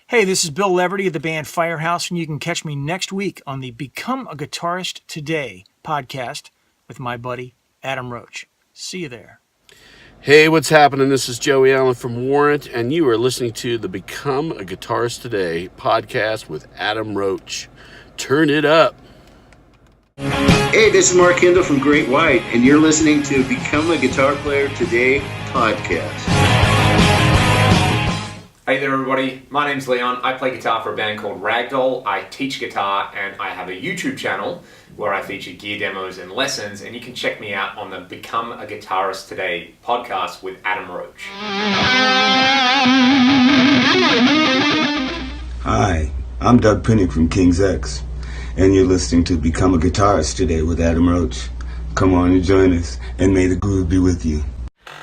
Hey, this is Bill Leverty of the band Firehouse, and you can catch me next week on the Become A Guitarist Today podcast with my buddy Adam Roach. See you there. Hey, what's happening? This is Joey Allen from Warrant, and you are listening to the Become A Guitarist Today podcast with Adam Roach. Turn it up. Hey, this is Mark Hindle from Great White, and you're listening to Become a Guitar Player Today podcast. Hey there everybody, my name's Leon. I play guitar for a band called Ragdoll. I teach guitar and I have a YouTube channel where I feature gear demos and lessons, and you can check me out on the Become a Guitarist Today podcast with Adam Roach. Hi, I'm Doug Pinnick from King's X, and you're listening to Become a Guitarist Today with Adam Roach. Come on and join us, and may the groove be with you.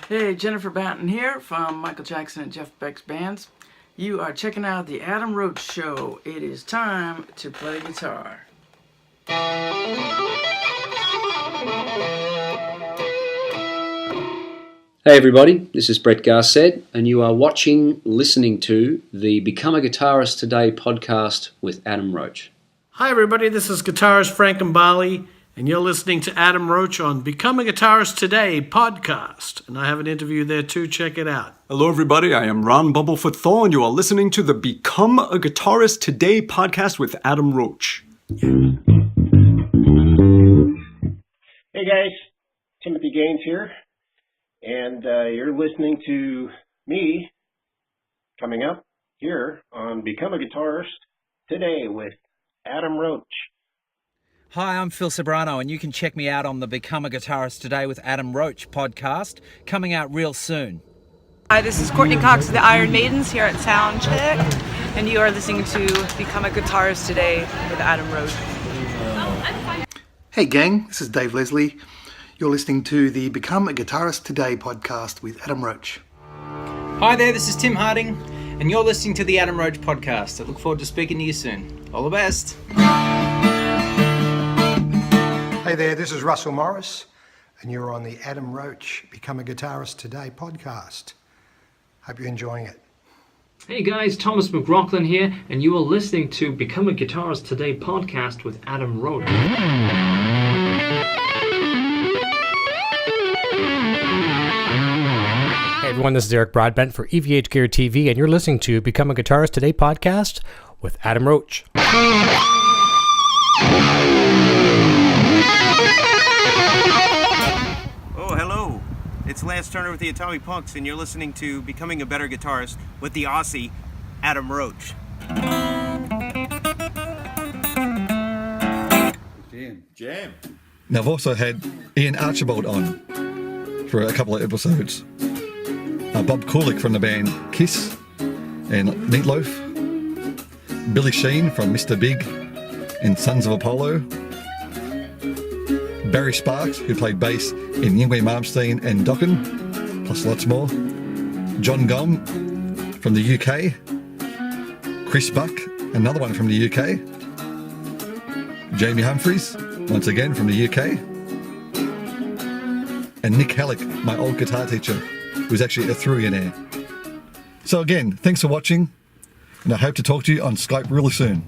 Hey, Jennifer Batten here from Michael Jackson and Jeff Beck's bands. You are checking out the Adam Roach Show. It is time to play guitar. Hey everybody, this is Brett Garcett, and you are listening to the Become a Guitarist Today podcast with Adam Roach. Hi everybody, this is guitarist Frank Mbali, and you're listening to Adam Roach on Become a Guitarist Today podcast. And I have an interview there too, check it out. Hello everybody, I am Ron Bumblefoot Thorne. You are listening to the Become a Guitarist Today podcast with Adam Roach. Hey guys, Timothy Gaines here, and you're listening to me coming up here on Become a Guitarist Today with Adam Roach. Hi, I'm Phil Sobrano, and you can check me out on the Become a Guitarist Today with Adam Roach podcast, coming out real soon. Hi, this is Courtney Cox of the Iron Maidens here at Soundcheck, and you are listening to Become a Guitarist Today with Adam Roach. Hey gang, this is Dave Leslie. You're listening to the Become a Guitarist Today podcast with Adam Roach. Hi there, this is Tim Harding, and you're listening to the Adam Roach podcast. I look forward to speaking to you soon. All the best. Hey there, this is Russell Morris, and you're on the Adam Roach Become a Guitarist Today podcast. Hope you're enjoying it. Hey guys, Thomas McLaughlin here, and you are listening to Become a Guitarist Today podcast with Adam Roach. Hey everyone, this is Eric Broadbent for EVH Gear TV, and you're listening to Become a Guitarist Today podcast with Adam Roach. Hello, it's Lance Turner with the Atomic Punks, and you're listening to Becoming a Better Guitarist with the Aussie, Adam Roach. Jam. Now I've also had Ian Archibald on for a couple of episodes. Bob Kulick from the band Kiss and Meatloaf. Billy Sheen from Mr. Big and Sons of Apollo. Barry Sparks, who played bass in Yngwie Malmsteen and Dokken, plus lots more. John Gom from the UK. Chris Buck, another one from the UK. Jamie Humphries, once again from the UK. And Nick Halleck, my old guitar teacher, who's actually a Thruianaire. So again, thanks for watching, and I hope to talk to you on Skype really soon.